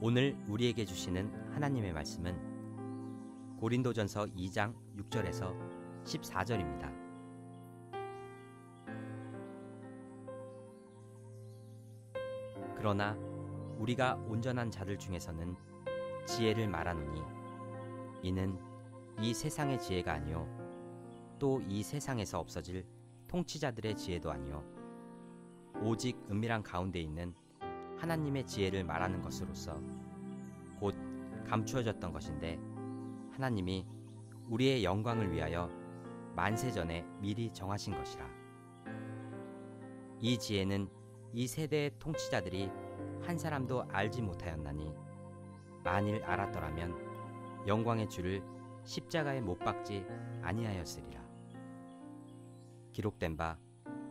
오늘 우리에게 주시는 하나님의 말씀은 고린도전서 2장 6절에서 14절입니다. 그러나 우리가 온전한 자들 중에서는 지혜를 말하노니 이는 이 세상의 지혜가 아니요 또 이 세상에서 없어질 통치자들의 지혜도 아니요 오직 은밀한 가운데 있는 하나님의 지혜를 말하는 것으로서 곧 감추어졌던 것인데 하나님이 우리의 영광을 위하여 만세 전에 미리 정하신 것이라. 이 지혜는 이 세대의 통치자들이 한 사람도 알지 못하였나니 만일 알았더라면 영광의 주를 십자가에 못 박지 아니하였으리라. 기록된 바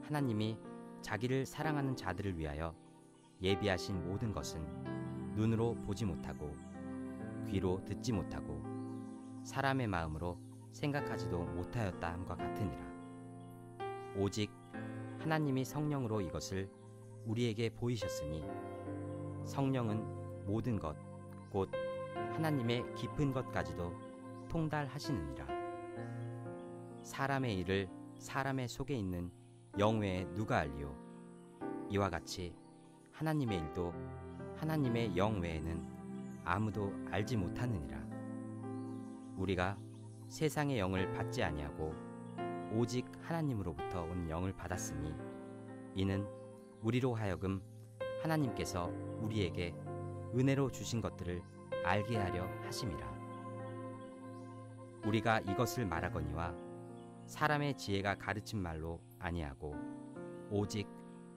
하나님이 자기를 사랑하는 자들을 위하여 예비하신 모든 것은 눈으로 보지 못하고 귀로 듣지 못하고 사람의 마음으로 생각하지도 못하였다 함과 같으니라. 오직 하나님이 성령으로 이것을 우리에게 보이셨으니 성령은 모든 것 곧 하나님의 깊은 것까지도 통달하시느니라. 사람의 일을 사람의 속에 있는 영 외에 누가 알리요? 이와 같이 하나님의 일도 하나님의 영 외에는 아무도 알지 못하느니라. 우리가 세상의 영을 받지 아니하고 오직 하나님으로부터 온 영을 받았으니 이는 우리로 하여금 하나님께서 우리에게 은혜로 주신 것들을 알게 하려 하심이라. 우리가 이것을 말하거니와 사람의 지혜가 가르친 말로 아니하고 오직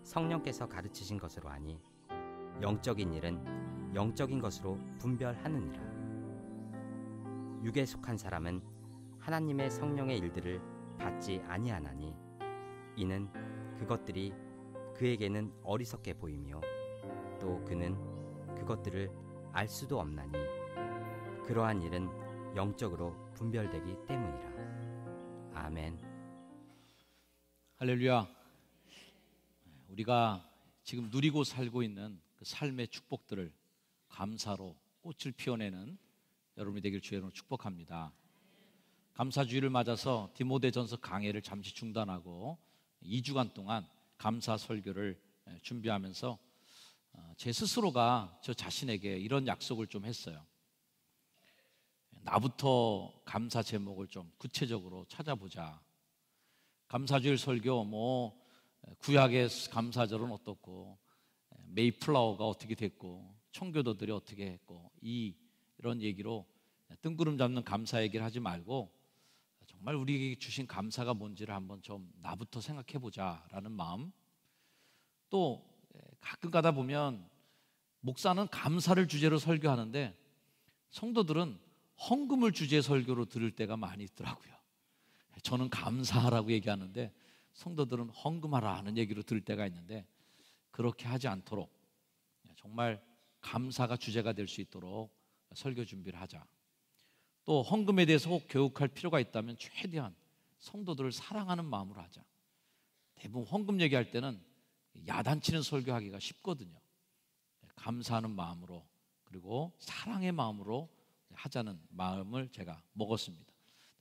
성령께서 가르치신 것으로 하니 영적인 일은 영적인 것으로 분별하느니라. 육에 속한 사람은 하나님의 성령의 일들을 받지 아니하나니 이는 그것들이 그에게는 어리석게 보이며 또 그는 그것들을 알 수도 없나니 그러한 일은 영적으로 분별되기 때문이라. 아멘. 할렐루야. 우리가 지금 누리고 살고 있는 그 삶의 축복들을 감사로 꽃을 피워내는 여러분이 되길 주의 이름으로 축복합니다. 감사주의를 맞아서 디모데전서 강해를 잠시 중단하고 2주간 동안 감사 설교를 준비하면서 제 스스로가 저 자신에게 이런 약속을 좀 했어요. 나부터 감사 제목을 좀 구체적으로 찾아보자. 감사주일 설교 구약의 감사절은 어떻고 메이플라워가 어떻게 됐고 청교도들이 어떻게 했고 이런 얘기로 뜬구름 잡는 감사 얘기를 하지 말고 정말 우리에게 주신 감사가 뭔지를 한번 좀 나부터 생각해보자라는 마음. 또 가끔 가다 보면 목사는 감사를 주제로 설교하는데 성도들은 헌금을 주제 설교로 들을 때가 많이 있더라고요. 저는 감사하라고 얘기하는데 성도들은 헌금하라 하는 얘기로 들을 때가 있는데 그렇게 하지 않도록 정말 감사가 주제가 될 수 있도록 설교 준비를 하자. 또 헌금에 대해서 꼭 교육할 필요가 있다면 최대한 성도들을 사랑하는 마음으로 하자. 대부분 헌금 얘기할 때는 야단치는 설교하기가 쉽거든요. 감사하는 마음으로 그리고 사랑의 마음으로 하자는 마음을 제가 먹었습니다.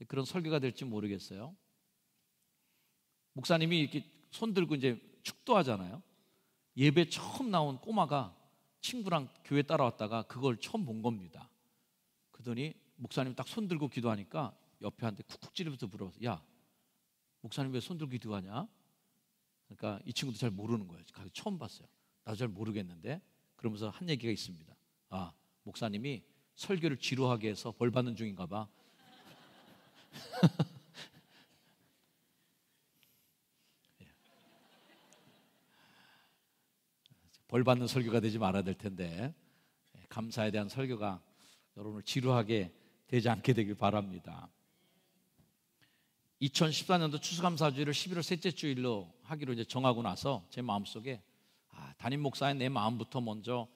그런 설교가 될지 모르겠어요. 목사님이 이렇게 손 들고 이제 축도하잖아요. 예배 처음 나온 꼬마가 친구랑 교회 따라왔다가 그걸 처음 본 겁니다. 그러더니 목사님 딱 손 들고 기도하니까 옆에 한테 쿡쿡 찌르면서 물어봤어요. 야, 목사님 왜 손 들고 기도하냐? 그러니까 이 친구도 잘 모르는 거예요. 처음 봤어요. 나도 잘 모르겠는데 그러면서 한 얘기가 있습니다. 아, 목사님이 설교를 지루하게 해서 벌 받는 중인가 봐. 벌 받는 설교가 되지 말아야 될 텐데 감사에 대한 설교가 여러분을 지루하게 되지 않게 되길 바랍니다. 2014년도 추수감사주일을 11월 셋째 주일로 하기로 이제 정하고 나서 제 마음속에 담임 목사의 내 마음부터 먼저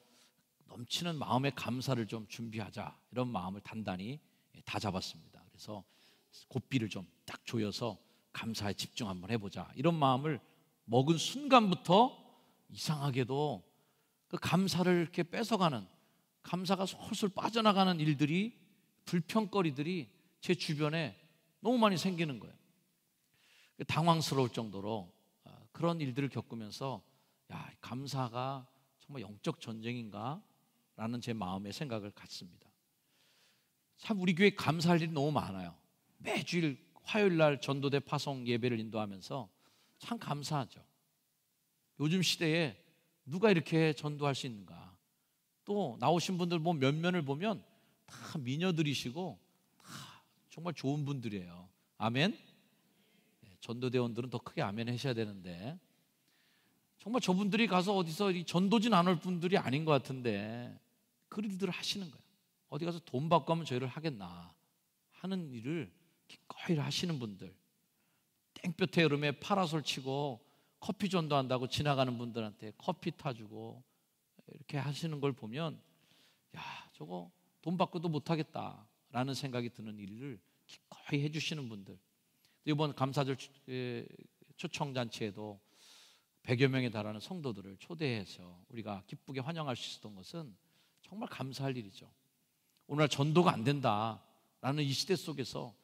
넘치는 마음의 감사를 좀 준비하자 이런 마음을 단단히 다 잡았습니다. 그래서 고삐를 좀 딱 조여서 감사에 집중 한번 해보자 이런 마음을 먹은 순간부터 이상하게도 그 감사를 이렇게 뺏어가는 감사가 솔솔 빠져나가는 일들이, 불평거리들이 제 주변에 너무 많이 생기는 거예요. 당황스러울 정도로 그런 일들을 겪으면서 야, 감사가 정말 영적 전쟁인가? 라는 제 마음의 생각을 갖습니다. 참 우리 교회 감사할 일이 너무 많아요. 매주일 화요일 날 전도대 파송 예배를 인도하면서 참 감사하죠. 요즘 시대에 누가 이렇게 전도할 수 있는가? 또 나오신 분들 면면을 보면 다 미녀들이시고 다 정말 좋은 분들이에요. 아멘? 전도대원들은 더 크게 아멘 하셔야 되는데 정말 저분들이 가서 어디서 전도진 않을 분들이 아닌 것 같은데 그 일들을 하시는 거예요. 어디 가서 돈 받고 하면 저희를 하겠나 하는 일을 기꺼이 하시는 분들, 땡볕에 여름에 파라솔 치고 커피 전도한다고 지나가는 분들한테 커피 타주고 이렇게 하시는 걸 보면 야, 저거 돈 받고도 못하겠다라는 생각이 드는 일을 기꺼이 해주시는 분들. 이번 감사절 초청잔치에도 100여 명에 달하는 성도들을 초대해서 우리가 기쁘게 환영할 수 있었던 것은 정말 감사할 일이죠. 오늘 전도가 안 된다라는 이 시대 속에서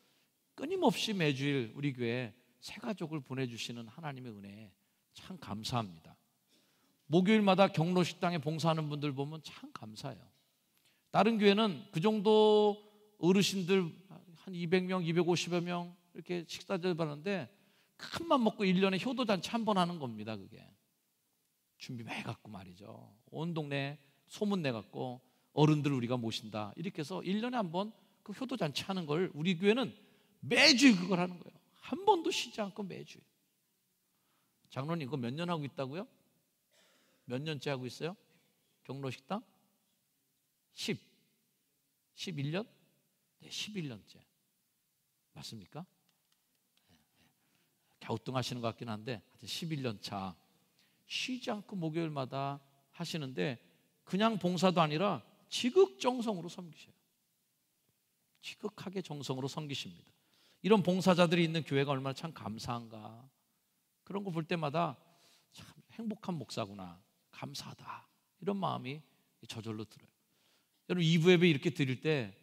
끊임없이 매주일 우리 교회에 새 가족을 보내주시는 하나님의 은혜에 참 감사합니다. 목요일마다 경로식당에 봉사하는 분들 보면 참 감사해요. 다른 교회는 그 정도 어르신들 한 200명, 250여 명 이렇게 식사를 하는데 큰맘 먹고 1년에 효도잔치 한 번 하는 겁니다. 그게 준비만 해갖고 말이죠. 온 동네 소문내갖고 어른들 우리가 모신다 이렇게 해서 1년에 한 번 그 효도잔치 하는 걸 우리 교회는 매주일 그걸 하는 거예요. 한 번도 쉬지 않고 매주일. 장로님 이거 몇 년 하고 있다고요? 몇 년째 하고 있어요? 경로식당? 11년? 네, 11년째. 맞습니까? 갸우뚱하시는 것 같긴 한데 11년 차 쉬지 않고 목요일마다 하시는데 그냥 봉사도 아니라 지극정성으로 섬기셔요. 지극하게 정성으로 섬기십니다. 이런 봉사자들이 있는 교회가 얼마나 참 감사한가. 그런 거 볼 때마다 참 행복한 목사구나, 감사하다 이런 마음이 저절로 들어요. 여러분 2부 예배 이렇게 드릴 때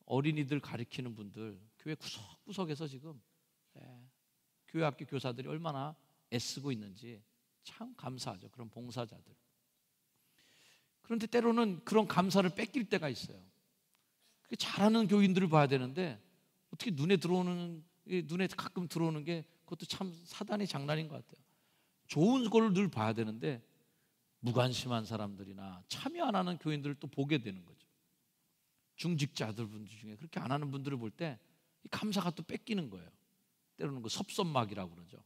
어린이들 가르치는 분들 교회 구석구석에서 지금 교회 학교 교사들이 얼마나 애쓰고 있는지 참 감사하죠. 그런 봉사자들. 그런데 때로는 그런 감사를 뺏길 때가 있어요. 잘하는 교인들을 봐야 되는데 어떻게 눈에 가끔 들어오는 게 그것도 참 사단의 장난인 것 같아요. 좋은 걸 늘 봐야 되는데 무관심한 사람들이나 참여 안 하는 교인들을 또 보게 되는 거죠. 중직자들 분들 중에 그렇게 안 하는 분들을 볼 때 감사가 또 뺏기는 거예요. 때로는 그 섭섭마귀라고 그러죠.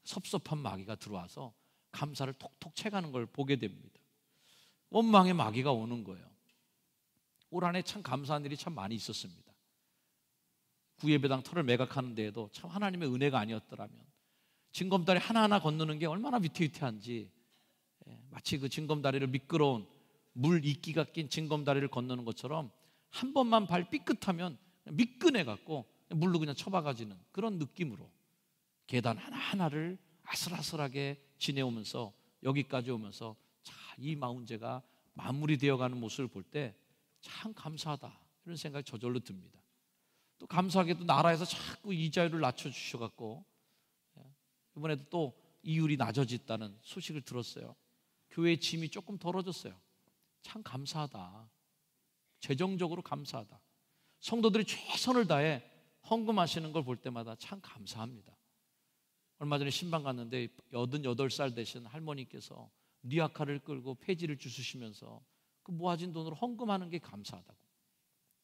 섭섭한 마귀가 들어와서 감사를 톡톡 채가는 걸 보게 됩니다. 원망의 마귀가 오는 거예요. 올 한 해 참 감사한 일이 참 많이 있었습니다. 구예배당 터를 매각하는 데에도 참 하나님의 은혜가 아니었더라면 징검다리 하나하나 건너는 게 얼마나 위태위태한지 마치 그 징검다리를 미끄러운 물 이끼가 낀 징검다리를 건너는 것처럼 한 번만 발 삐끗하면 미끈해갖고 물로 그냥 쳐박아지는 그런 느낌으로 계단 하나하나를 아슬아슬하게 지내오면서 여기까지 오면서 자, 이 마운제가 마무리되어가는 모습을 볼 때 참 감사하다 이런 생각이 저절로 듭니다. 또 감사하게도 나라에서 자꾸 이자율을 낮춰주셔갖고 이번에도 또 이율이 낮아졌다는 소식을 들었어요. 교회의 짐이 조금 덜어졌어요. 참 감사하다. 재정적으로 감사하다. 성도들이 최선을 다해 헌금하시는 걸 볼 때마다 참 감사합니다. 얼마 전에 신방 갔는데 88살 되신 할머니께서 리아카를 끌고 폐지를 주시면서 그 모아진 돈으로 헌금하는 게 감사하다고,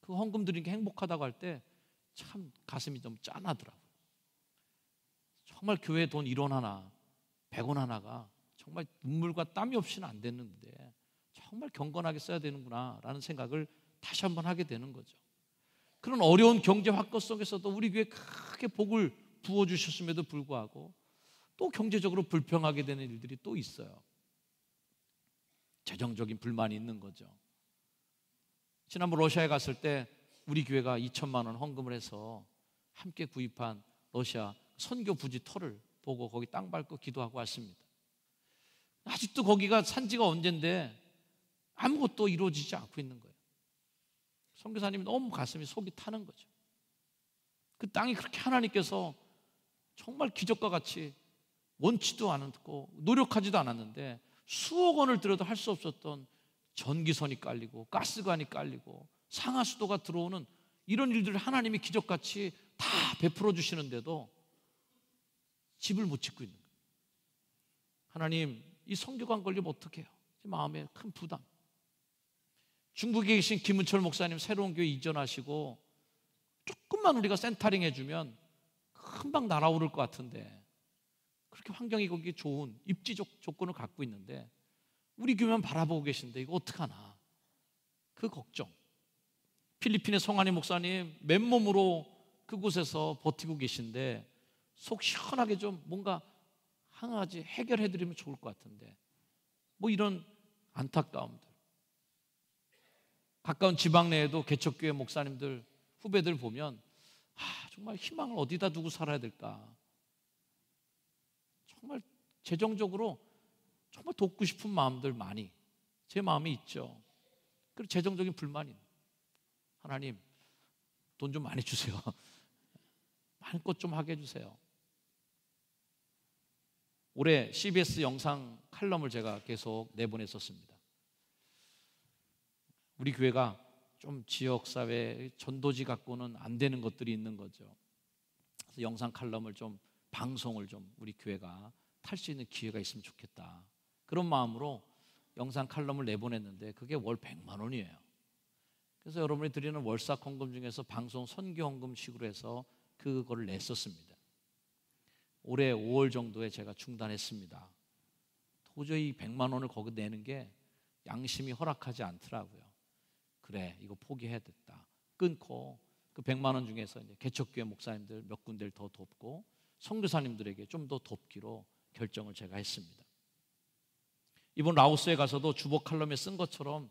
그 헌금 드리는 게 행복하다고 할 때 참 가슴이 좀 짠하더라고요. 정말 교회 돈 1원 하나 100원 하나가 정말 눈물과 땀이 없이는 안 되는데 정말 경건하게 써야 되는구나 라는 생각을 다시 한번 하게 되는 거죠. 그런 어려운 경제 확거 속에서도 우리 교회에 크게 복을 부어주셨음에도 불구하고 또 경제적으로 불평하게 되는 일들이 또 있어요. 재정적인 불만이 있는 거죠. 지난번 러시아에 갔을 때 우리 교회가 2천만 원 헌금을 해서 함께 구입한 러시아 선교 부지 터를 보고 거기 땅 밟고 기도하고 왔습니다. 아직도 거기가 산지가 언젠데 아무것도 이루어지지 않고 있는 거예요. 선교사님이 너무 가슴이 속이 타는 거죠. 그 땅이 그렇게 하나님께서 정말 기적과 같이 원치도 않았고 노력하지도 않았는데 수억 원을 들여도 할 수 없었던 전기선이 깔리고 가스관이 깔리고 상하수도가 들어오는 이런 일들을 하나님이 기적같이 다 베풀어 주시는데도 집을 못 짓고 있는 거예요. 하나님, 이 선교관 걸리면 어떡해요? 마음에 큰 부담. 중국에 계신 김은철 목사님 새로운 교회 이전하시고 조금만 우리가 센터링 해주면 금방 날아오를 것 같은데 그렇게 환경이 거기 좋은 입지 조건을 갖고 있는데 우리 교회만 바라보고 계신데 이거 어떡하나, 그 걱정. 필리핀의 성한이 목사님 맨몸으로 그곳에서 버티고 계신데 속 시원하게 좀 뭔가 한 가지 해결해드리면 좋을 것 같은데 뭐 이런 안타까움들. 가까운 지방 내에도 개척교회 목사님들 후배들 보면 정말 희망을 어디다 두고 살아야 될까, 정말 재정적으로 정말 돕고 싶은 마음들 많이 제 마음에 있죠. 그리고 재정적인 불만이, 하나님 돈 좀 많이 주세요. 마음껏 좀 하게 해주세요. 올해 CBS 영상 칼럼을 제가 계속 내보냈었습니다. 우리 교회가 좀 지역사회 전도지 갖고는 안 되는 것들이 있는 거죠. 그래서 영상 칼럼을 좀, 방송을 좀 우리 교회가 탈 수 있는 기회가 있으면 좋겠다, 그런 마음으로 영상 칼럼을 내보냈는데 그게 월 100만 원이에요. 그래서 여러분이 드리는 월사 헌금 중에서 방송 선교 헌금식으로 해서 그거를 냈었습니다. 올해 5월 정도에 제가 중단했습니다. 도저히 100만 원을 거기 내는 게 양심이 허락하지 않더라고요. 그래, 이거 포기해야겠다. 끊고 그 100만 원 중에서 이제 개척교회 목사님들 몇 군데를 더 돕고 선교사님들에게 좀 더 돕기로 결정을 제가 했습니다. 이번 라오스에 가서도 주보 칼럼에 쓴 것처럼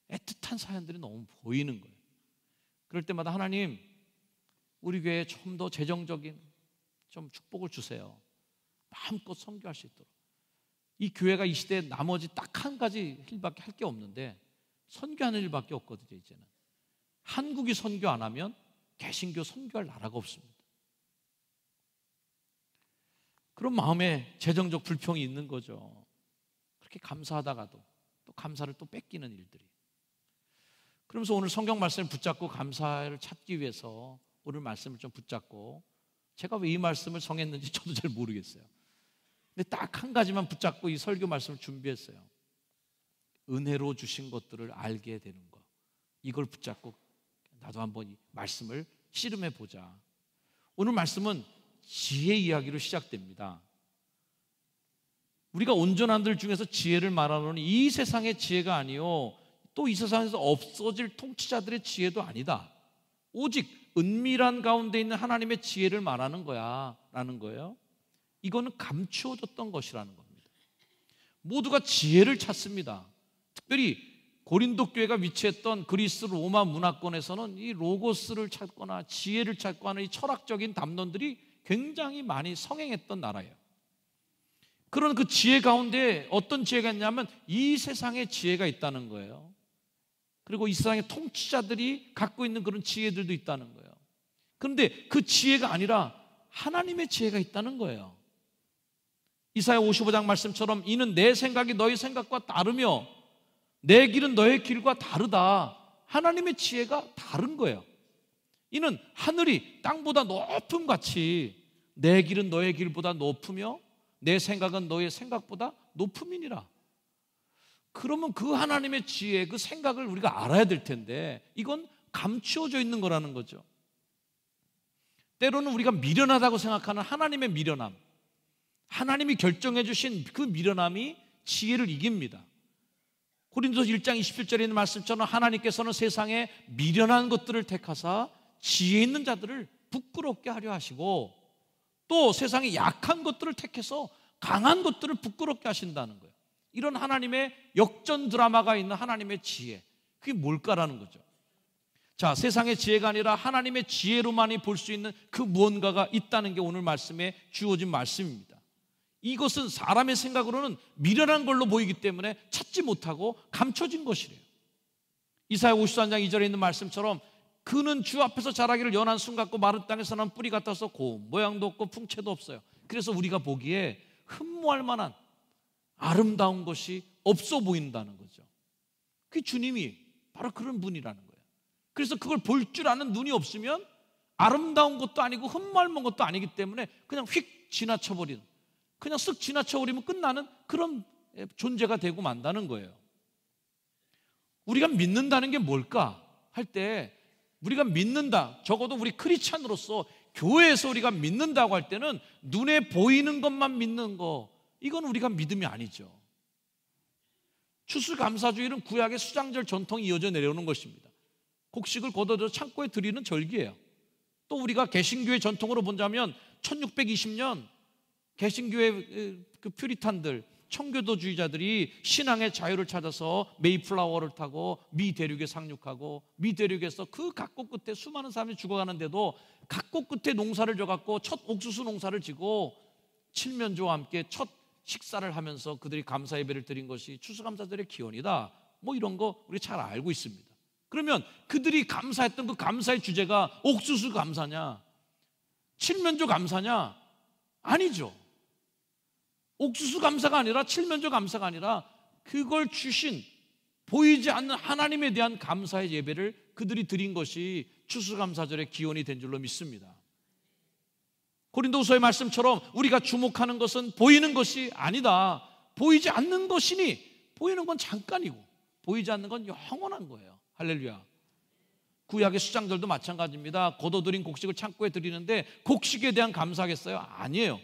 애틋한 사연들이 너무 보이는 거예요. 그럴 때마다 하나님, 우리 교회에 좀 더 재정적인 좀 축복을 주세요. 마음껏 선교할 수 있도록. 이 교회가 이 시대에 나머지 딱 한 가지 일밖에 할 게 없는데 선교하는 일밖에 없거든요. 이제는 한국이 선교 안 하면 개신교 선교할 나라가 없습니다. 그런 마음에 재정적 불평이 있는 거죠. 그렇게 감사하다가도 또 감사를 또 뺏기는 일들이. 그러면서 오늘 성경 말씀을 붙잡고 감사를 찾기 위해서 오늘 말씀을 좀 붙잡고, 제가 왜 이 말씀을 정했는지 저도 잘 모르겠어요. 근데 딱 한 가지만 붙잡고 이 설교 말씀을 준비했어요. 은혜로 주신 것들을 알게 되는 것. 이걸 붙잡고 나도 한번 이 말씀을 씨름해 보자. 오늘 말씀은 지혜 이야기로 시작됩니다. 우리가 온전한들 중에서 지혜를 말하노니 이 세상의 지혜가 아니요 또 이 세상에서 없어질 통치자들의 지혜도 아니다. 오직 은밀한 가운데 있는 하나님의 지혜를 말하는 거야 라는 거예요. 이거는 감추어졌던 것이라는 겁니다. 모두가 지혜를 찾습니다. 특별히 고린도 교회가 위치했던 그리스 로마 문화권에서는 이 로고스를 찾거나 지혜를 찾고 하는 이 철학적인 담론들이 굉장히 많이 성행했던 나라예요. 그런 그 지혜 가운데 어떤 지혜가 있냐면 이 세상의 지혜가 있다는 거예요. 그리고 이 세상의 통치자들이 갖고 있는 그런 지혜들도 있다는 거예요. 그런데 그 지혜가 아니라 하나님의 지혜가 있다는 거예요. 이사야 55장 말씀처럼 이는 내 생각이 너희 생각과 다르며 내 길은 너의 길과 다르다. 하나님의 지혜가 다른 거예요. 이는 하늘이 땅보다 높음 같이 내 길은 너의 길보다 높으며 내 생각은 너의 생각보다 높음이니라. 그러면 그 하나님의 지혜, 그 생각을 우리가 알아야 될 텐데 이건 감추어져 있는 거라는 거죠. 때로는 우리가 미련하다고 생각하는 하나님의 미련함, 하나님이 결정해 주신 그 미련함이 지혜를 이깁니다. 고린도서 1장 27절에 있는 말씀처럼 하나님께서는 세상에 미련한 것들을 택하사 지혜 있는 자들을 부끄럽게 하려 하시고 또 세상에 약한 것들을 택해서 강한 것들을 부끄럽게 하신다는 거예요. 이런 하나님의 역전 드라마가 있는 하나님의 지혜, 그게 뭘까라는 거죠. 자, 세상의 지혜가 아니라 하나님의 지혜로만이 볼 수 있는 그 무언가가 있다는 게 오늘 말씀에 주어진 말씀입니다. 이것은 사람의 생각으로는 미련한 걸로 보이기 때문에 찾지 못하고 감춰진 것이래요. 이사야 54장 2절에 있는 말씀처럼 그는 주 앞에서 자라기를 연한 순 같고 마른 땅에서 난 뿌리 같아서 고운 모양도 없고 풍채도 없어요. 그래서 우리가 보기에 흠모할 만한 아름다운 것이 없어 보인다는 거죠. 그 주님이 바로 그런 분이라는 거예요. 그래서 그걸 볼 줄 아는 눈이 없으면 아름다운 것도 아니고 흠모할 만한 것도 아니기 때문에 그냥 휙 지나쳐버리는, 그냥 쓱 지나쳐버리면 끝나는 그런 존재가 되고 만다는 거예요. 우리가 믿는다는 게 뭘까 할 때, 우리가 믿는다, 적어도 우리 크리스찬으로서 교회에서 우리가 믿는다고 할 때는 눈에 보이는 것만 믿는 거, 이건 우리가 믿음이 아니죠. 추수감사주일은 구약의 수장절 전통이 이어져 내려오는 것입니다. 곡식을 걷어들여 창고에 드리는 절기예요. 또 우리가 개신교의 전통으로 본다면 1620년 개신교의 그 퓨리탄들, 청교도주의자들이 신앙의 자유를 찾아서 메이플라워를 타고 미 대륙에 상륙하고 미 대륙에서 그 각국 끝에 수많은 사람이 죽어가는데도 각국 끝에 농사를 져갖고 첫 옥수수 농사를 지고 칠면조와 함께 첫 식사를 하면서 그들이 감사 예배를 드린 것이 추수감사절의 기원이다. 뭐 이런 거 우리 잘 알고 있습니다. 그러면 그들이 감사했던 그 감사의 주제가 옥수수 감사냐, 칠면조 감사냐? 아니죠. 옥수수 감사가 아니라 칠면조 감사가 아니라 그걸 주신 보이지 않는 하나님에 대한 감사의 예배를 그들이 드린 것이 추수감사절의 기원이 된 줄로 믿습니다. 고린도후서의 말씀처럼 우리가 주목하는 것은 보이는 것이 아니다. 보이지 않는 것이니 보이는 건 잠깐이고 보이지 않는 건 영원한 거예요. 할렐루야. 구약의 수장절도 마찬가지입니다. 걷어들인 곡식을 창고에 드리는데 곡식에 대한 감사하겠어요? 아니에요.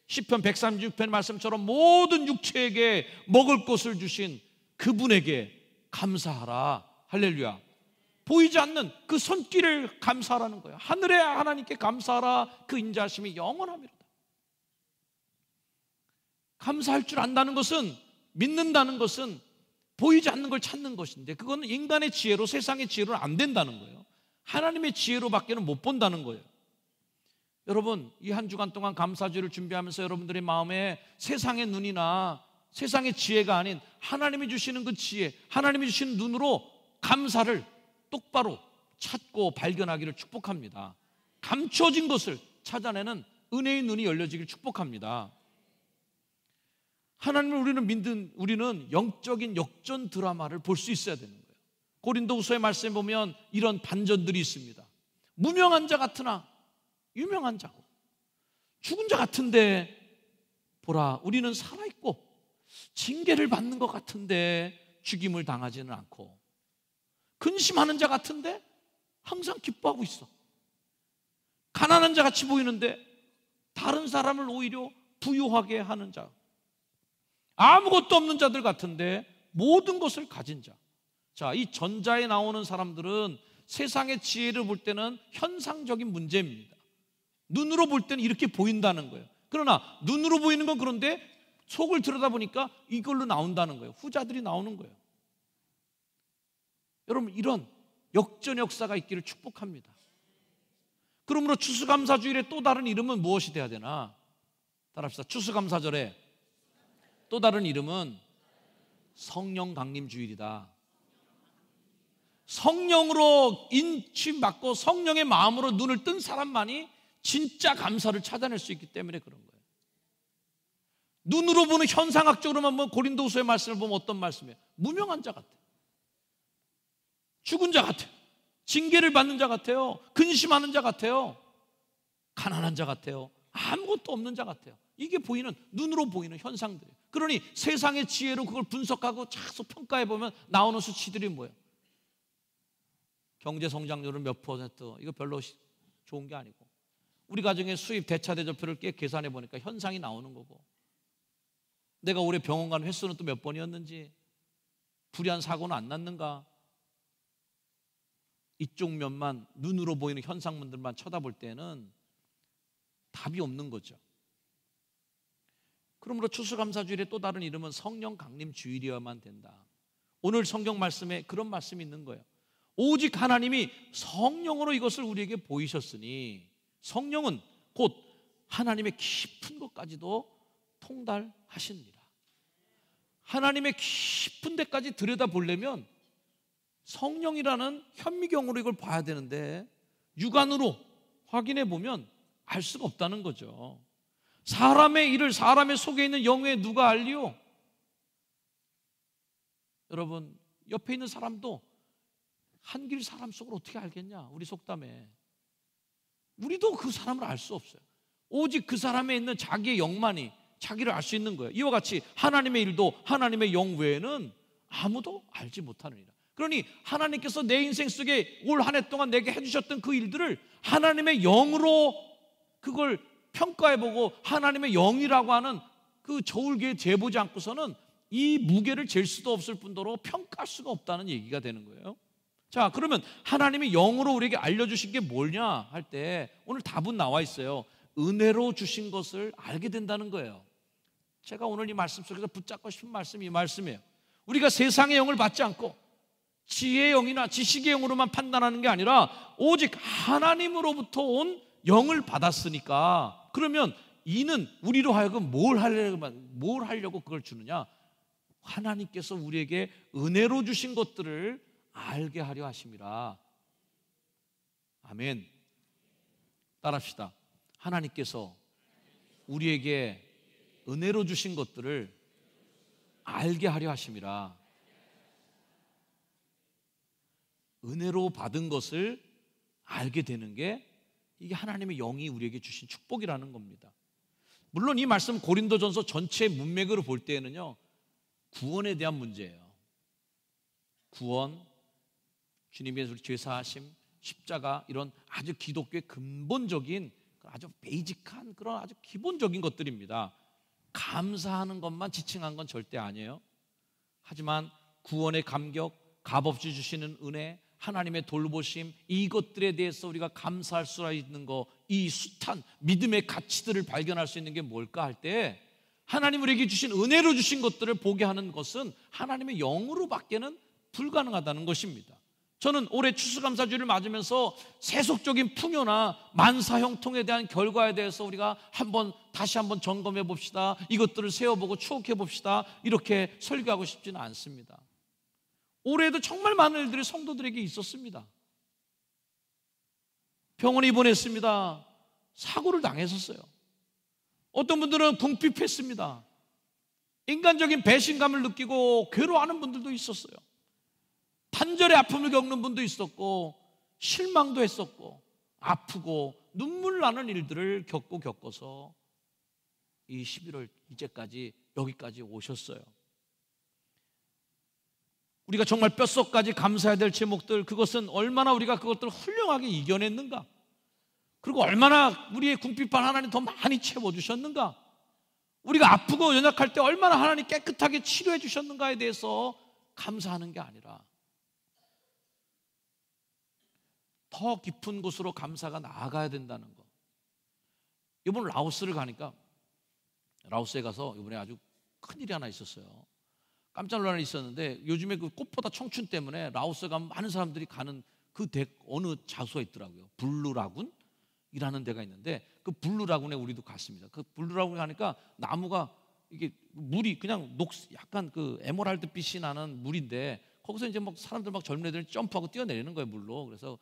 시편 136편 말씀처럼 모든 육체에게 먹을 것을 주신 그분에게 감사하라. 할렐루야. 보이지 않는 그 손길을 감사하라는 거예요. 하늘의 하나님께 감사하라. 그 인자하심이 영원합니다. 감사할 줄 안다는 것은, 믿는다는 것은 보이지 않는 걸 찾는 것인데, 그거는 인간의 지혜로, 세상의 지혜로는 안 된다는 거예요. 하나님의 지혜로밖에는 못 본다는 거예요. 여러분, 이 한 주간 동안 감사주일을 준비하면서 여러분들의 마음에 세상의 눈이나 세상의 지혜가 아닌 하나님이 주시는 그 지혜, 하나님이 주시는 눈으로 감사를 똑바로 찾고 발견하기를 축복합니다. 감춰진 것을 찾아내는 은혜의 눈이 열려지기를 축복합니다. 하나님을 우리는 영적인 역전 드라마를 볼 수 있어야 되는 거예요. 고린도후서의 말씀에 보면 이런 반전들이 있습니다. 무명한 자 같으나 유명한 자고, 죽은 자 같은데 보라 우리는 살아있고, 징계를 받는 것 같은데 죽임을 당하지는 않고, 근심하는 자 같은데 항상 기뻐하고 있어. 가난한 자 같이 보이는데 다른 사람을 오히려 부유하게 하는 자, 아무것도 없는 자들 같은데 모든 것을 가진 자. 자, 이 전자에 나오는 사람들은 세상의 지혜를 볼 때는 현상적인 문제입니다. 눈으로 볼 때는 이렇게 보인다는 거예요. 그러나 눈으로 보이는 건 그런데 속을 들여다보니까 이걸로 나온다는 거예요. 후자들이 나오는 거예요. 여러분, 이런 역전 역사가 있기를 축복합니다. 그러므로 추수감사주일의 또 다른 이름은 무엇이 돼야 되나? 따라합시다. 추수감사절의 또 다른 이름은 성령 강림 주일이다. 성령으로 인침받고 성령의 마음으로 눈을 뜬 사람만이 진짜 감사를 찾아낼 수 있기 때문에 그런 거예요. 눈으로 보는 현상학적으로만 보면 고린도후서의 말씀을 보면 어떤 말씀이에요? 무명한 자 같아요. 죽은 자 같아요. 징계를 받는 자 같아요. 근심하는 자 같아요. 가난한 자 같아요. 아무것도 없는 자 같아요. 이게 보이는, 눈으로 보이는 현상들이에요. 그러니 세상의 지혜로 그걸 분석하고 자꾸 평가해 보면 나오는 수치들이 뭐예요? 경제 성장률은 몇 %? 이거 별로 좋은 게 아니고, 우리 가정의 수입 대차대조표를 계산해 보니까 현상이 나오는 거고, 내가 올해 병원 간 횟수는 또 몇 번이었는지, 불의한 사고는 안 났는가, 이쪽 면만 눈으로 보이는 현상문들만 쳐다볼 때는 답이 없는 거죠. 그러므로 추수감사주일의 또 다른 이름은 성령 강림 주일이어야만 된다. 오늘 성경 말씀에 그런 말씀이 있는 거예요. 오직 하나님이 성령으로 이것을 우리에게 보이셨으니, 성령은 곧 하나님의 깊은 것까지도 통달하시니라. 하나님의 깊은 데까지 들여다보려면 성령이라는 현미경으로 이걸 봐야 되는데 육안으로 확인해 보면 알 수가 없다는 거죠. 사람의 일을 사람의 속에 있는 영에 누가 알리요? 여러분, 옆에 있는 사람도 한 길 사람 속을 어떻게 알겠냐? 우리 속담에. 우리도 그 사람을 알 수 없어요. 오직 그 사람에 있는 자기의 영만이 자기를 알 수 있는 거예요. 이와 같이 하나님의 일도 하나님의 영 외에는 아무도 알지 못하느니라. 그러니 하나님께서 내 인생 속에 올 한 해 동안 내게 해주셨던 그 일들을 하나님의 영으로 그걸 평가해보고 하나님의 영이라고 하는 그 저울계에 재보지 않고서는 이 무게를 잴 수도 없을 뿐더러 평가할 수가 없다는 얘기가 되는 거예요. 자, 그러면 하나님이 영으로 우리에게 알려주신 게 뭐냐 할 때 오늘 답은 나와 있어요. 은혜로 주신 것을 알게 된다는 거예요. 제가 오늘 이 말씀 속에서 붙잡고 싶은 말씀이 이 말씀이에요. 우리가 세상의 영을 받지 않고 지혜의 영이나 지식의 영으로만 판단하는 게 아니라 오직 하나님으로부터 온 영을 받았으니까, 그러면 이는 우리로 하여금 뭘 하려고 그걸 주느냐? 하나님께서 우리에게 은혜로 주신 것들을 알게 하려 하심이라. 아멘. 따라합시다. 하나님께서 우리에게 은혜로 주신 것들을 알게 하려 하심이라. 은혜로 받은 것을 알게 되는 게 이게 하나님의 영이 우리에게 주신 축복이라는 겁니다. 물론 이 말씀 고린도전서 전체 문맥으로 볼 때에는요, 구원에 대한 문제예요. 구원, 주님의 우리 죄사하심, 십자가, 이런 아주 기독교의 근본적인 아주 베이직한 그런 아주 기본적인 것들입니다. 감사하는 것만 지칭한 건 절대 아니에요. 하지만 구원의 감격, 값없이 주시는 은혜, 하나님의 돌보심, 이것들에 대해서 우리가 감사할 수 있는 거, 이 숱한 믿음의 가치들을 발견할 수 있는 게 뭘까 할 때 하나님 우리에게 주신 은혜로 주신 것들을 보게 하는 것은 하나님의 영으로 밖에는 불가능하다는 것입니다. 저는 올해 추수감사주를 맞으면서 세속적인 풍요나 만사형통에 대한 결과에 대해서 우리가 다시 한번 점검해 봅시다, 이것들을 세워보고 추억해 봅시다, 이렇게 설교하고 싶지는 않습니다. 올해에도 정말 많은 일들이 성도들에게 있었습니다. 병원에 입원했습니다. 사고를 당했었어요. 어떤 분들은 궁핍했습니다. 인간적인 배신감을 느끼고 괴로워하는 분들도 있었어요. 단절의 아픔을 겪는 분도 있었고, 실망도 했었고, 아프고 눈물 나는 일들을 겪어서 이 11월 이제까지 여기까지 오셨어요. 우리가 정말 뼛속까지 감사해야 될 제목들, 그것은 얼마나 우리가 그것들을 훌륭하게 이겨냈는가, 그리고 얼마나 우리의 궁핍한 하나님 더 많이 채워주셨는가, 우리가 아프고 연약할 때 얼마나 하나님 깨끗하게 치료해 주셨는가에 대해서 감사하는 게 아니라 더 깊은 곳으로 감사가 나아가야 된다는 거. 이번 라오스를 가니까, 라오스에 가서 이번에 아주 큰일이 하나 있었어요. 깜짝 놀란 일이 있었는데, 요즘에 그 꽃보다 청춘 때문에 라오스에 가면 많은 사람들이 가는 그 어느 장소가 있더라고요. 블루라군이라는 데가 있는데, 그 블루라군에 우리도 갔습니다. 그 블루라군에 가니까 나무가, 이게 물이 그냥 약간 그 에메랄드 빛이 나는 물인데, 거기서 이제 막 사람들, 막 젊은 애들이 점프하고 뛰어내리는 거예요, 물로. 그래서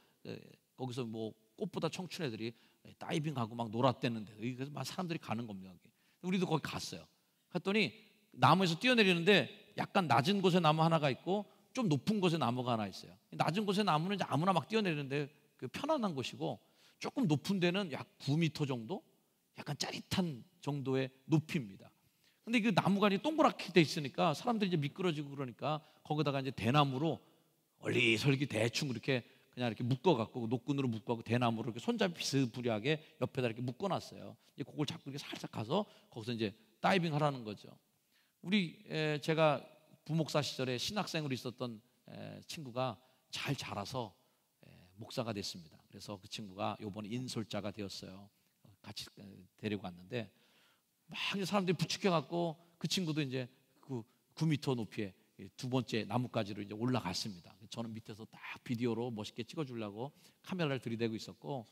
거기서 뭐 꽃보다 청춘 애들이 다이빙하고 막 놀았댔는데, 그래서 막 사람들이 가는 겁니다. 우리도 거기 갔어요. 갔더니 나무에서 뛰어내리는데 약간 낮은 곳에 나무 하나가 있고 좀 높은 곳에 나무가 하나 있어요. 낮은 곳에 나무는 이제 아무나 막 뛰어내리는데 그 편안한 곳이고, 조금 높은 데는 약 9m 정도, 약간 짜릿한 정도의 높이입니다. 근데 그 나무가 이제 동그랗게 돼 있으니까 사람들이 이제 미끄러지고 그러니까 거기다가 이제 대나무로 얼리설기 대충 이렇게 그냥 이렇게 묶어갖고, 노끈으로 묶어갖고 대나무로 이렇게 손잡이 비스무리하게 옆에다 이렇게 묶어놨어요. 이제 그걸 잡고 이렇게 살짝 가서 거기서 이제 다이빙 하라는 거죠. 제가 부목사 시절에 신학생으로 있었던 친구가 잘 자라서 목사가 됐습니다. 그래서 그 친구가 이번에 인솔자가 되었어요. 같이 데리고 갔는데 막 사람들이 부축해갖고 그 친구도 이제 그 9m 높이에 두 번째 나뭇가지로 이제 올라갔습니다. 저는 밑에서 딱 비디오로 멋있게 찍어주려고 카메라를 들이대고 있었고,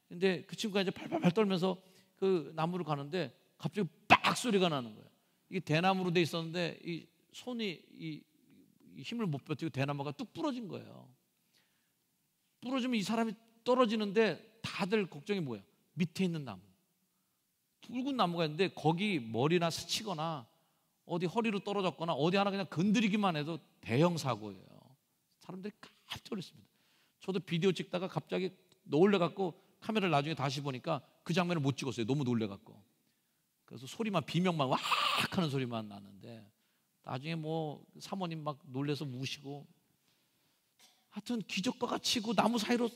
근데 그 친구가 이제 팔팔팔 떨면서 그 나무를 가는데 갑자기 빡 꽉 소리가 나는 거예요. 이게 대나무로 돼 있었는데 이 손이 이 힘을 못 버티고 대나무가 뚝 부러진 거예요. 부러지면 이 사람이 떨어지는데 다들 걱정이 뭐예요? 밑에 있는 나무, 굵은 나무가 있는데 거기 머리나 스치거나 어디 허리로 떨어졌거나 어디 하나 그냥 건드리기만 해도 대형 사고예요. 사람들이 깜짝 놀랐습니다. 저도 비디오 찍다가 갑자기 놀래갖고 카메라를 나중에 다시 보니까 그 장면을 못 찍었어요. 너무 놀래갖고. 그래서 소리만, 비명만 왁 하는 소리만 나는데 나중에 뭐 사모님 막 놀래서 우시고, 하여튼 기적과 같이 그 나무 사이로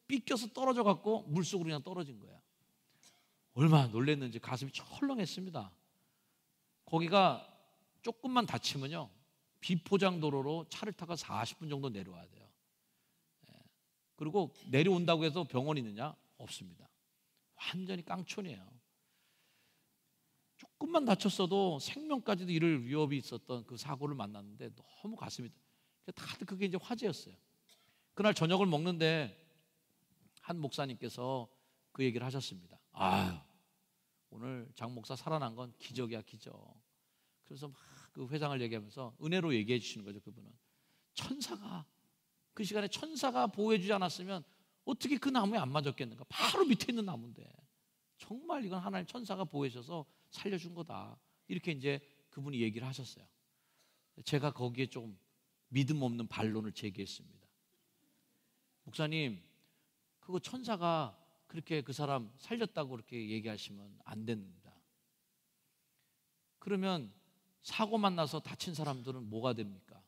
삐껴서 떨어져갖고 물속으로 그냥 떨어진 거야. 얼마나 놀랬는지 가슴이 철렁했습니다. 거기가 조금만 다치면요, 비포장도로로 차를 타고 40분 정도 내려와야 돼요. 그리고 내려온다고 해서 병원이 있느냐? 없습니다. 완전히 깡촌이에요. 조금만 다쳤어도 생명까지도 이를 위협이 있었던 그 사고를 만났는데 너무 가슴이, 다들 그게 이제 화제였어요. 그날 저녁을 먹는데 한 목사님께서 그 얘기를 하셨습니다. 아유, 오늘 장 목사 살아난 건 기적이야, 기적. 그래서 막 그 회장을 얘기하면서 은혜로 얘기해 주시는 거죠. 그분은 천사가, 그 시간에 천사가 보호해 주지 않았으면 어떻게 그 나무에 안 맞았겠는가. 바로 밑에 있는 나무인데 정말 이건 하나님 천사가 보호해 주셔서 살려준 거다, 이렇게 이제 그분이 얘기를 하셨어요. 제가 거기에 좀 믿음 없는 반론을 제기했습니다. 목사님, 그거 천사가 그렇게 그 사람 살렸다고 그렇게 얘기하시면 안 됩니다. 그러면 사고만 나서 다친 사람들은 뭐가 됩니까?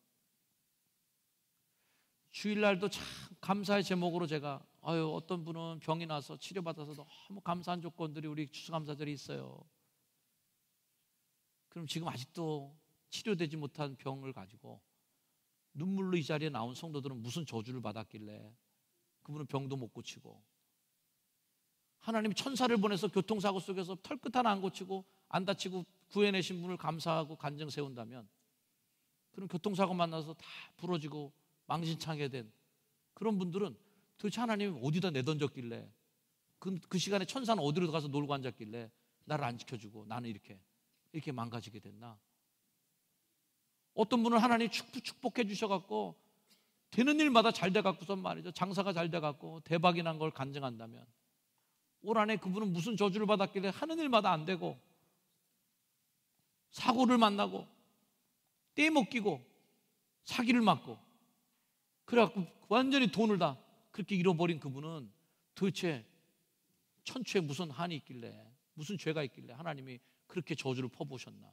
주일날도 참 감사의 제목으로 제가 어떤 분은 병이 나서 치료받아서 너무 감사한 조건들이 우리 추수감사절이 있어요. 그럼 지금 아직도 치료되지 못한 병을 가지고 눈물로 이 자리에 나온 성도들은 무슨 저주를 받았길래 그분은 병도 못 고치고, 하나님이 천사를 보내서 교통사고 속에서 털끝 하나 안 고치고 안 다치고 구해내신 분을 감사하고 간증 세운다면, 그런 교통사고 만나서 다 부러지고 망신창게 된 그런 분들은 도대체 하나님이 어디다 내던졌길래, 그 시간에 천사는 어디로 가서 놀고 앉았길래 나를 안 지켜주고 나는 이렇게 망가지게 됐나? 어떤 분은 하나님이 축복해 주셔갖고 되는 일마다 잘 돼갖고선 말이죠, 장사가 잘 돼갖고 대박이 난 걸 간증한다면, 올 한해 그분은 무슨 저주를 받았길래 하는 일마다 안 되고 사고를 만나고 떼먹기고 사기를 맞고 그래갖고 완전히 돈을 다 그렇게 잃어버린 그분은 도대체 천추에 무슨 한이 있길래, 무슨 죄가 있길래 하나님이 그렇게 저주를 퍼부으셨나?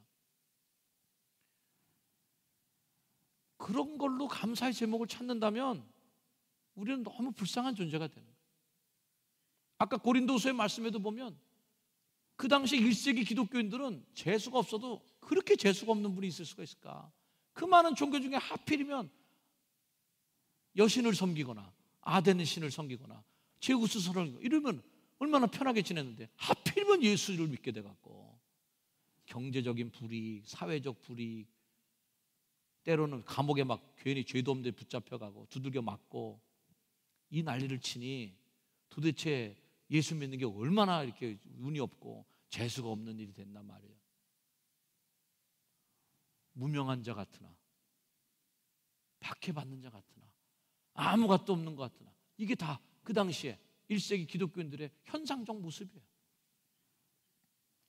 그런 걸로 감사의 제목을 찾는다면 우리는 너무 불쌍한 존재가 되는 거예요. 아까 고린도서의 말씀에도 보면 그 당시 1세기 기독교인들은 재수가 없어도 그렇게 재수가 없는 분이 있을 수가 있을까? 그 많은 종교 중에 하필이면 여신을 섬기거나 아덴의 신을 섬기거나 제우스를 이러면 얼마나 편하게 지냈는데 하필이면 예수를 믿게 돼갖고 경제적인 불이익, 사회적 불이익, 때로는 감옥에 막 괜히 죄도 없는데 붙잡혀가고 두들겨 맞고 이 난리를 치니 도대체 예수 믿는 게 얼마나 이렇게 운이 없고 재수가 없는 일이 됐단 말이에요. 무명한 자 같으나 박해받는 자 같으나 아무것도 없는 것 같으나, 이게 다 그 당시에 1세기 기독교인들의 현상적 모습이에요.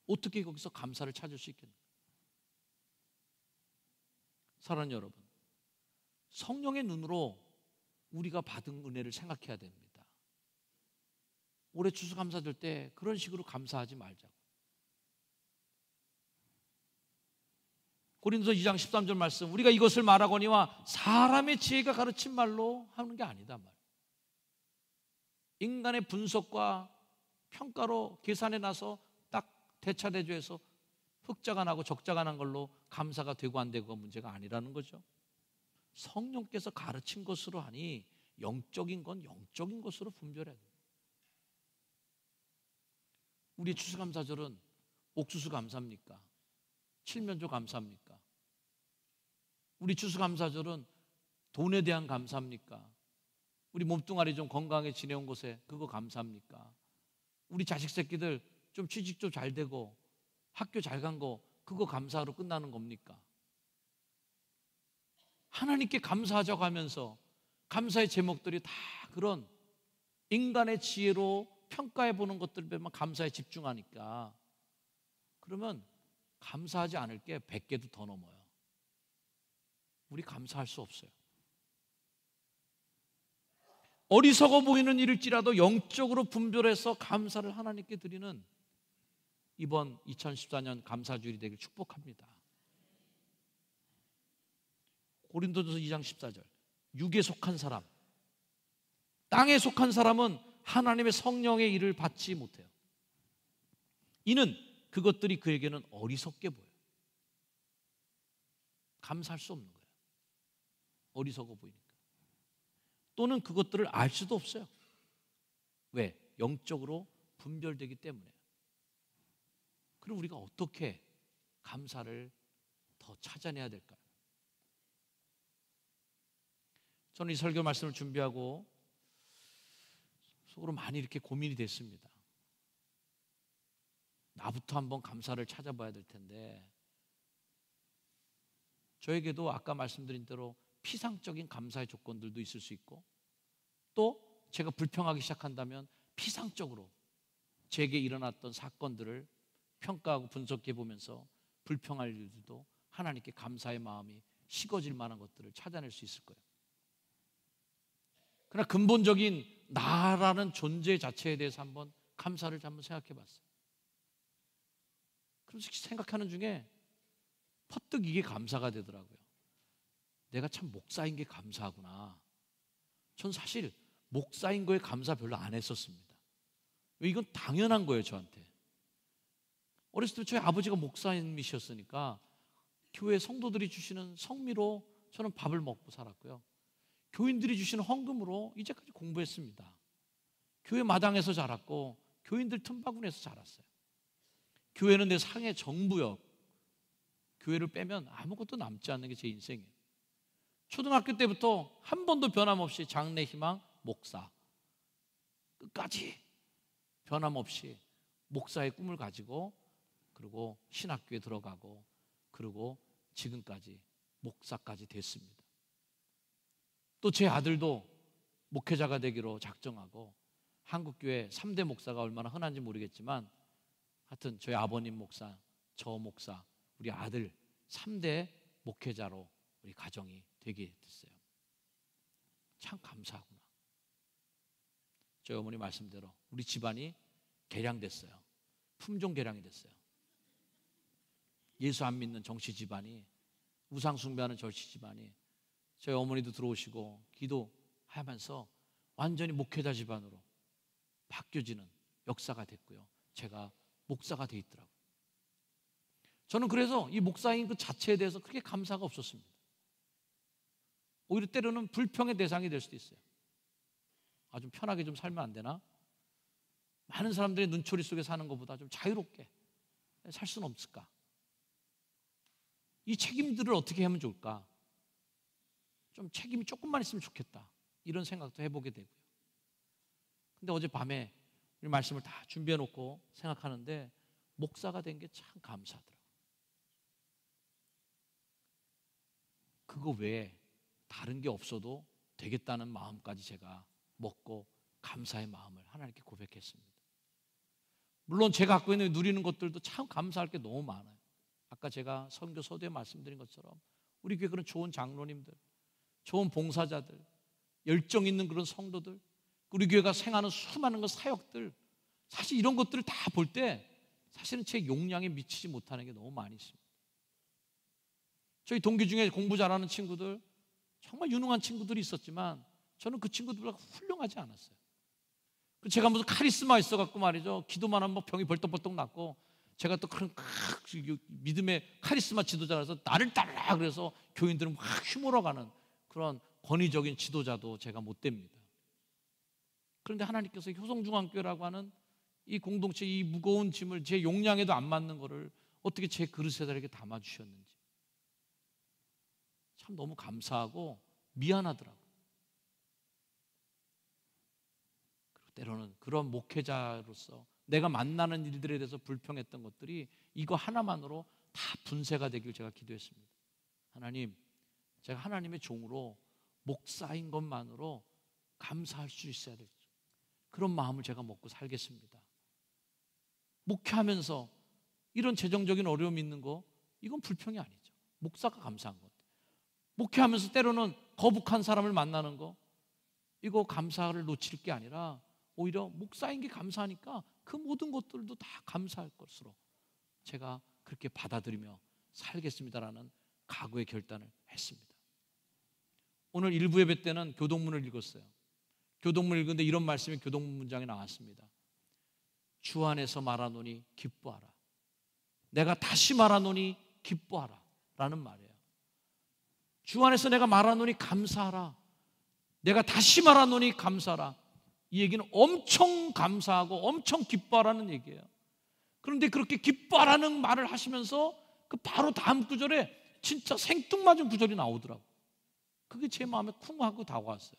어떻게 거기서 감사를 찾을 수 있겠는가? 사랑하는 여러분, 성령의 눈으로 우리가 받은 은혜를 생각해야 됩니다. 올해 추수감사절 때 그런 식으로 감사하지 말자고. 고린도서 2장 13절 말씀, 우리가 이것을 말하거니와 사람의 지혜가 가르친 말로 하는 게 아니다 말. 인간의 분석과 평가로 계산해 나서 딱 대차대조해서 흑자가 나고 적자가 난 걸로 감사가 되고 안 되고가 문제가 아니라는 거죠. 성령께서 가르친 것으로 하니 영적인 건 영적인 것으로 분별해야 돼요. 우리 추수감사절은 옥수수 감사합니까? 칠면조 감사합니까? 우리 추수감사절은 돈에 대한 감사합니까? 우리 몸뚱아리 좀 건강하게 지내온 곳에 그거 감사합니까? 우리 자식 새끼들 좀 취직 좀 잘 되고 학교 잘 간 거 그거 감사로 끝나는 겁니까? 하나님께 감사하자고 하면서 감사의 제목들이 다 그런 인간의 지혜로 평가해 보는 것들만 감사에 집중하니까 그러면 감사하지 않을 게 100개도 더 넘어요. 우리 감사할 수 없어요. 어리석어 보이는 일일지라도 영적으로 분별해서 감사를 하나님께 드리는 이번 2014년 감사주일이 되길 축복합니다. 고린도전서 2장 14절, 육에 속한 사람, 땅에 속한 사람은 하나님의 성령의 일을 받지 못해요. 이는 그것들이 그에게는 어리석게 보여요. 감사할 수 없는 거예요. 어리석어 보이니까. 또는 그것들을 알 수도 없어요. 왜? 영적으로 분별되기 때문에. 그럼 우리가 어떻게 감사를 더 찾아내야 될까요? 저는 이 설교 말씀을 준비하고 속으로 많이 이렇게 고민이 됐습니다. 나부터 한번 감사를 찾아봐야 될 텐데, 저에게도 아까 말씀드린 대로 피상적인 감사의 조건들도 있을 수 있고, 또 제가 불평하기 시작한다면 피상적으로 제게 일어났던 사건들을 평가하고 분석해 보면서 불평할 일들도 하나님께 감사의 마음이 식어질 만한 것들을 찾아낼 수 있을 거예요. 그러나 근본적인 나라는 존재 자체에 대해서 한번 감사를 한번 생각해 봤어요. 그래서 생각하는 중에 퍼뜩 이게 감사가 되더라고요. 내가 참 목사인 게 감사하구나. 전 사실 목사인 거에 감사 별로 안 했었습니다. 이건 당연한 거예요, 저한테. 어렸을 때 저희 아버지가 목사님이셨으니까 교회 성도들이 주시는 성미로 저는 밥을 먹고 살았고요. 교인들이 주시는 헌금으로 이제까지 공부했습니다. 교회 마당에서 자랐고 교인들 틈바구니에서 자랐어요. 교회는 내 상의 정부역. 교회를 빼면 아무것도 남지 않는 게 제 인생이에요. 초등학교 때부터 한 번도 변함없이 장래 희망 목사. 끝까지 변함없이 목사의 꿈을 가지고 그리고 신학교에 들어가고 그리고 지금까지 목사까지 됐습니다. 또 제 아들도 목회자가 되기로 작정하고 한국교회 3대 목사가 얼마나 흔한지 모르겠지만 하여튼 저희 아버님 목사, 저 목사, 우리 아들 3대 목회자로 우리 가정이 되게 됐어요. 참 감사하구나. 저희 어머니 말씀대로 우리 집안이 개량됐어요. 품종 개량이 됐어요. 예수 안 믿는 정치 집안이, 우상 숭배하는 정치 집안이 저희 어머니도 들어오시고 기도하면서 완전히 목회자 집안으로 바뀌어지는 역사가 됐고요. 제가 목사가 돼 있더라고요. 저는 그래서 이 목사인 그 자체에 대해서 그렇게 감사가 없었습니다. 오히려 때로는 불평의 대상이 될 수도 있어요. 아, 좀 편하게 좀 살면 안 되나? 많은 사람들이 눈초리 속에 사는 것보다 좀 자유롭게 살 수는 없을까? 이 책임들을 어떻게 하면 좋을까? 좀 책임이 조금만 있으면 좋겠다. 이런 생각도 해보게 되고요. 근데 어젯밤에 우리 말씀을 다 준비해 놓고 생각하는데 목사가 된 게 참 감사하더라고요. 그거 외에 다른 게 없어도 되겠다는 마음까지 제가 먹고 감사의 마음을 하나님께 고백했습니다. 물론 제가 갖고 있는 누리는 것들도 참 감사할 게 너무 많아요. 아까 제가 선교 서두에 말씀드린 것처럼 우리 교회 그런 좋은 장로님들, 좋은 봉사자들, 열정 있는 그런 성도들, 우리 교회가 생하는 수많은 그 사역들, 사실 이런 것들을 다 볼 때 사실은 제 용량에 미치지 못하는 게 너무 많이 있습니다. 저희 동기 중에 공부 잘하는 친구들, 정말 유능한 친구들이 있었지만 저는 그 친구들보다 훌륭하지 않았어요. 제가 무슨 카리스마 있어갖고 말이죠, 기도만 하면 병이 벌떡벌떡 났고, 제가 또 그런 믿음의 카리스마 지도자라서 나를 따르라 그래서 교인들은 막 휘몰아가는 그런 권위적인 지도자도 제가 못 됩니다. 그런데 하나님께서 효성중앙교회라고 하는 이 공동체, 이 무거운 짐을 제 용량에도 안 맞는 거를 어떻게 제 그릇에다 이렇게 담아주셨는지 참 너무 감사하고 미안하더라고요. 그리고 때로는 그런 목회자로서 내가 만나는 일들에 대해서 불평했던 것들이 이거 하나만으로 다 분쇄가 되길 제가 기도했습니다. 하나님, 제가 하나님의 종으로 목사인 것만으로 감사할 수 있어야 되죠. 그런 마음을 제가 먹고 살겠습니다. 목회하면서 이런 재정적인 어려움이 있는 거, 이건 불평이 아니죠. 목사가 감사한 것. 목회하면서 때로는 거북한 사람을 만나는 거, 이거 감사를 놓칠 게 아니라 오히려 목사인 게 감사하니까 그 모든 것들도 다 감사할 것으로 제가 그렇게 받아들이며 살겠습니다라는 각오의 결단을 했습니다. 오늘 일부 예배 때는 교동문을 읽었어요. 교동문을 읽었는데 이런 말씀이 교동문 문장에 나왔습니다. 주 안에서 말하노니 기뻐하라. 내가 다시 말하노니 기뻐하라 라는 말이에요. 주 안에서 내가 말하노니 감사하라. 내가 다시 말하노니 감사하라. 이 얘기는 엄청 감사하고 엄청 기뻐하라는 얘기예요. 그런데 그렇게 기뻐하라는 말을 하시면서 그 바로 다음 구절에 진짜 생뚱맞은 구절이 나오더라고요. 그게 제 마음에 쿵 하고 다가왔어요.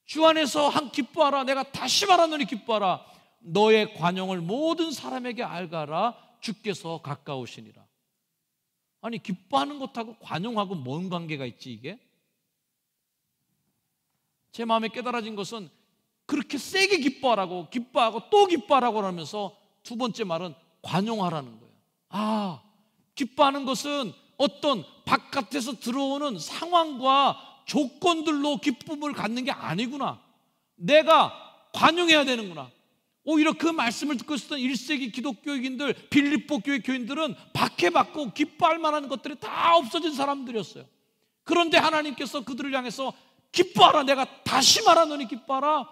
주 안에서 한 기뻐하라. 내가 다시 말하노니 기뻐하라. 너의 관용을 모든 사람에게 알가라. 주께서 가까우시니라. 아니, 기뻐하는 것하고 관용하고 뭔 관계가 있지 이게? 제 마음에 깨달아진 것은 그렇게 세게 기뻐하라고, 기뻐하고 또 기뻐하라고 하면서 두 번째 말은 관용하라는 거예요. 아, 기뻐하는 것은 어떤 바깥에서 들어오는 상황과 조건들로 기쁨을 갖는 게 아니구나. 내가 관용해야 되는구나. 오히려 그 말씀을 듣고 있었던 1세기 기독교인들, 빌립보 교회 교인들은 박해받고 기뻐할 만한 것들이 다 없어진 사람들이었어요. 그런데 하나님께서 그들을 향해서 기뻐하라. 내가 다시 말하노니 기뻐하라.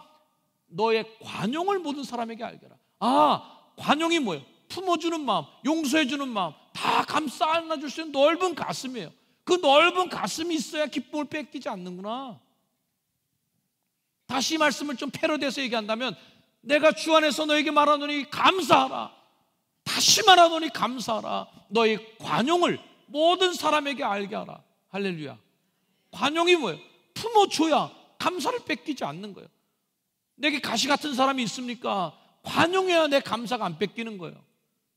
너의 관용을 모든 사람에게 알게라. 아, 관용이 뭐예요? 품어주는 마음, 용서해주는 마음, 다 감싸 안아줄 수 있는 넓은 가슴이에요. 그 넓은 가슴이 있어야 기쁨을 뺏기지 않는구나. 다시 이 말씀을 좀 패러디해서 얘기한다면, 내가 주 안에서 너에게 말하노니 감사하라. 다시 말하노니 감사하라. 너의 관용을 모든 사람에게 알게 하라. 할렐루야. 관용이 뭐예요? 품어줘야 감사를 뺏기지 않는 거예요. 내게 가시 같은 사람이 있습니까? 관용해야 내 감사가 안 뺏기는 거예요.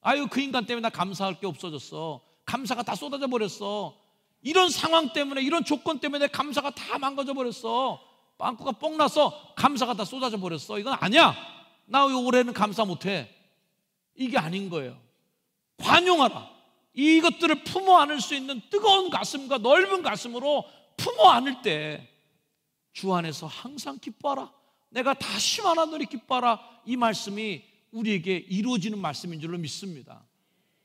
아유, 그 인간 때문에 나 감사할 게 없어졌어. 감사가 다 쏟아져 버렸어. 이런 상황 때문에, 이런 조건 때문에 내 감사가 다 망가져 버렸어. 빵꾸가 뻥 나서 감사가 다 쏟아져 버렸어. 이건 아니야. 나 올해는 감사 못해. 이게 아닌 거예요. 관용하라. 이것들을 품어 안을 수 있는 뜨거운 가슴과 넓은 가슴으로 품어 안을 때 주 안에서 항상 기뻐하라. 내가 다시 말하노니 기뻐하라. 이 말씀이 우리에게 이루어지는 말씀인 줄로 믿습니다.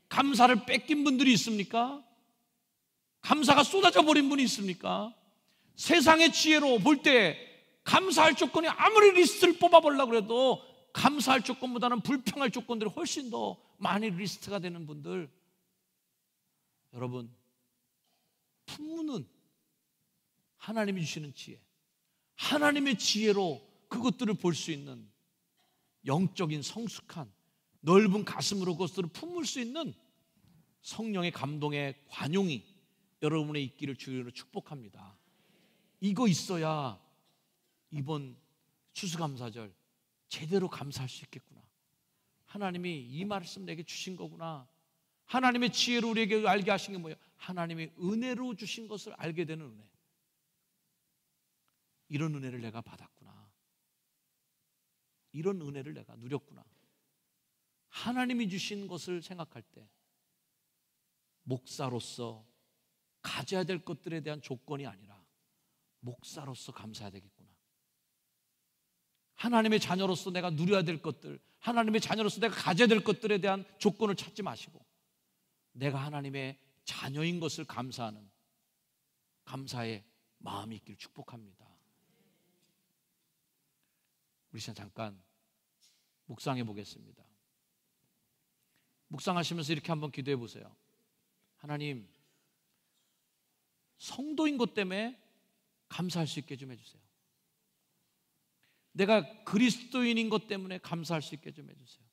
감사를 뺏긴 분들이 있습니까? 감사가 쏟아져 버린 분이 있습니까? 세상의 지혜로 볼 때 감사할 조건이 아무리 리스트를 뽑아보려고 해도 감사할 조건보다는 불평할 조건들이 훨씬 더 많이 리스트가 되는 분들, 여러분, 품무는 하나님이 주시는 지혜, 하나님의 지혜로 그것들을 볼 수 있는 영적인 성숙한 넓은 가슴으로 그것들을 품을 수 있는 성령의 감동의 관용이 여러분의 있기를 주의로 축복합니다. 이거 있어야 이번 추수감사절 제대로 감사할 수 있겠구나. 하나님이 이 말씀 내게 주신 거구나. 하나님의 지혜로 우리에게 알게 하신 게 뭐예요? 하나님의 은혜로 주신 것을 알게 되는 은혜. 이런 은혜를 내가 받았구나. 이런 은혜를 내가 누렸구나. 하나님이 주신 것을 생각할 때 목사로서 가져야 될 것들에 대한 조건이 아니라 목사로서 감사해야 되겠구나. 하나님의 자녀로서 내가 누려야 될 것들, 하나님의 자녀로서 내가 가져야 될 것들에 대한 조건을 찾지 마시고 내가 하나님의 자녀인 것을 감사하는 감사의 마음이 있기를 축복합니다. 우리 시간 잠깐 묵상해 보겠습니다. 묵상하시면서 이렇게 한번 기도해 보세요. 하나님, 성도인 것 때문에 감사할 수 있게 좀 해주세요. 내가 그리스도인인 것 때문에 감사할 수 있게 좀 해주세요.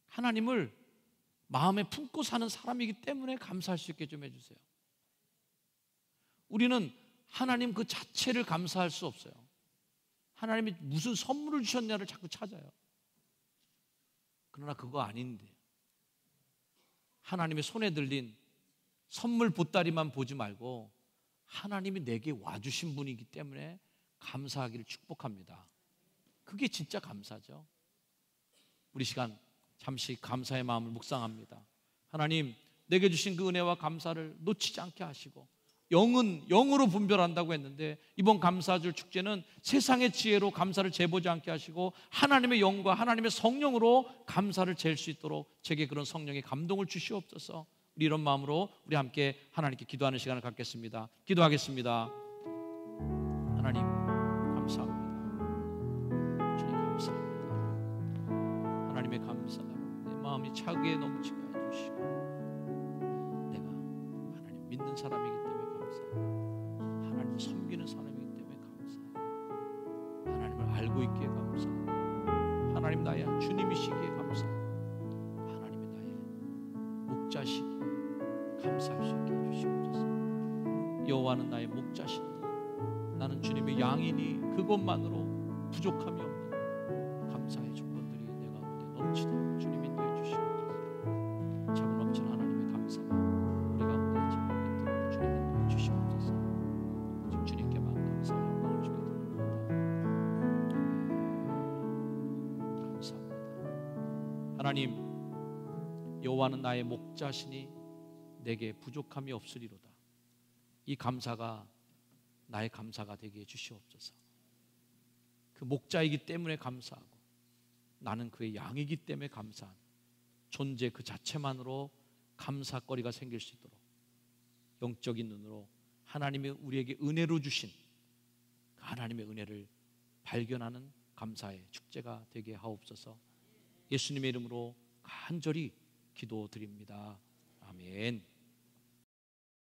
하나님을 마음에 품고 사는 사람이기 때문에 감사할 수 있게 좀 해주세요. 우리는 하나님 그 자체를 감사할 수 없어요. 하나님이 무슨 선물을 주셨냐를 자꾸 찾아요. 그러나 그거 아닌데, 하나님의 손에 들린 선물 보따리만 보지 말고 하나님이 내게 와주신 분이기 때문에 감사하기를 축복합니다. 그게 진짜 감사죠. 우리 시간 잠시 감사의 마음을 묵상합니다. 하나님, 내게 주신 그 은혜와 감사를 놓치지 않게 하시고, 영은 영으로 분별한다고 했는데 이번 감사절 축제는 세상의 지혜로 감사를 재보지 않게 하시고 하나님의 영과 하나님의 성령으로 감사를 잴 수 있도록 제게 그런 성령의 감동을 주시옵소서. 우리 이런 마음으로 우리 함께 하나님께 기도하는 시간을 갖겠습니다. 기도하겠습니다. 하나님 감사합니다. 주님 감사합니다. 하나님의 감사가 내 마음이 차게 넘치게 해주시고, 내가 하나님 믿는 사람이기 때문에 감사합니다. 하나님을 섬기는 사람이기 때문에 감사합니다. 하나님을 알고 있기에 감사합니다. 하나님 나의 주님이시기에 감사합니다. 하나님이 나의 목자시기에 감사할 수 있게 해주시옵소서. 여호와는 나의 목자시니 나는 주님의 양이니 그것만으로 부족함이 없는 감사의 조건들이 내 가운데 넘치도록 주님 인도해 주시옵소서. 차고 넘치는 하나님의 감사가 우리 가운데 차고 있도록 주님 인도해 주시옵소서. 오직 주님께만 감사와 영광을 주게 드립니다. 감사합니다. 하나님, 여호와는 나의 목자시니 내게 부족함이 없으리로다. 이 감사가 나의 감사가 되게 해주시옵소서. 그 목자이기 때문에 감사하고 나는 그의 양이기 때문에 감사한 존재 그 자체만으로 감사거리가 생길 수 있도록 영적인 눈으로 하나님의 우리에게 은혜로 주신 그 하나님의 은혜를 발견하는 감사의 축제가 되게 하옵소서. 예수님의 이름으로 간절히 기도드립니다. 아멘.